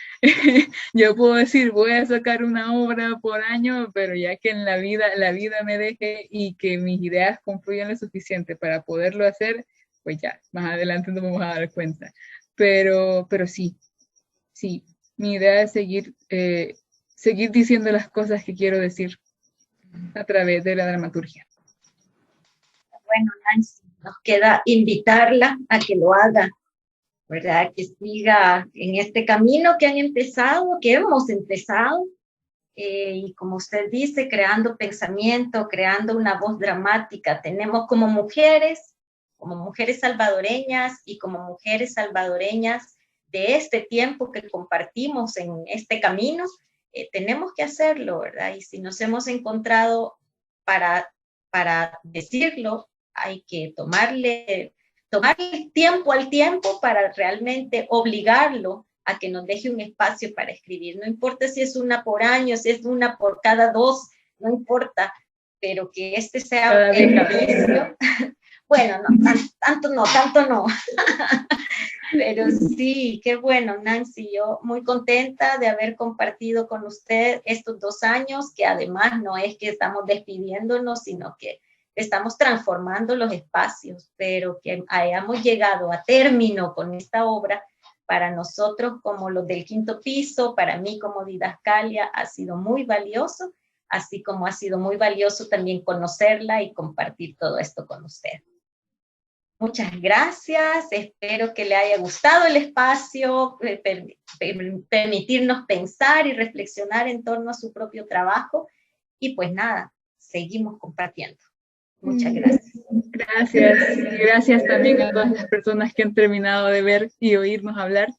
yo puedo decir, voy a sacar una obra por año, pero ya que en la vida me deje y que mis ideas confluyan lo suficiente para poderlo hacer, pues ya, más adelante nos vamos a dar cuenta. Pero sí, mi idea es seguir diciendo las cosas que quiero decir a través de la dramaturgia. Bueno, Nancy, nos queda invitarla a que lo haga, ¿verdad? Que siga en este camino que hemos empezado, y como usted dice, creando pensamiento, creando una voz dramática. Tenemos como mujeres salvadoreñas y como mujeres salvadoreñas de este tiempo que compartimos en este camino, tenemos que hacerlo, ¿verdad? Y si nos hemos encontrado para decirlo, hay que tomarle tiempo al tiempo para realmente obligarlo a que nos deje un espacio para escribir. No importa si es una por año, si es una por cada 2, no importa, pero que este sea el inicio. Bueno, no, tanto no. Pero sí, qué bueno, Nancy, yo muy contenta de haber compartido con usted estos 2 años, que además no es que estamos despidiéndonos, sino que estamos transformando los espacios, pero que hayamos llegado a término con esta obra, para nosotros como los del quinto piso, para mí como Didascalia, ha sido muy valioso, así como ha sido muy valioso también conocerla y compartir todo esto con usted. Muchas gracias, espero que le haya gustado el espacio, permitirnos pensar y reflexionar en torno a su propio trabajo, y pues nada, seguimos compartiendo. Muchas gracias. Gracias también a todas las personas que han terminado de ver y oírnos hablar.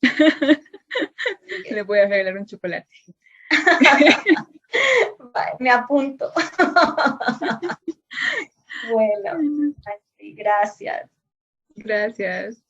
Les voy a regalar un chocolate. Me apunto. Bueno, gracias. Gracias.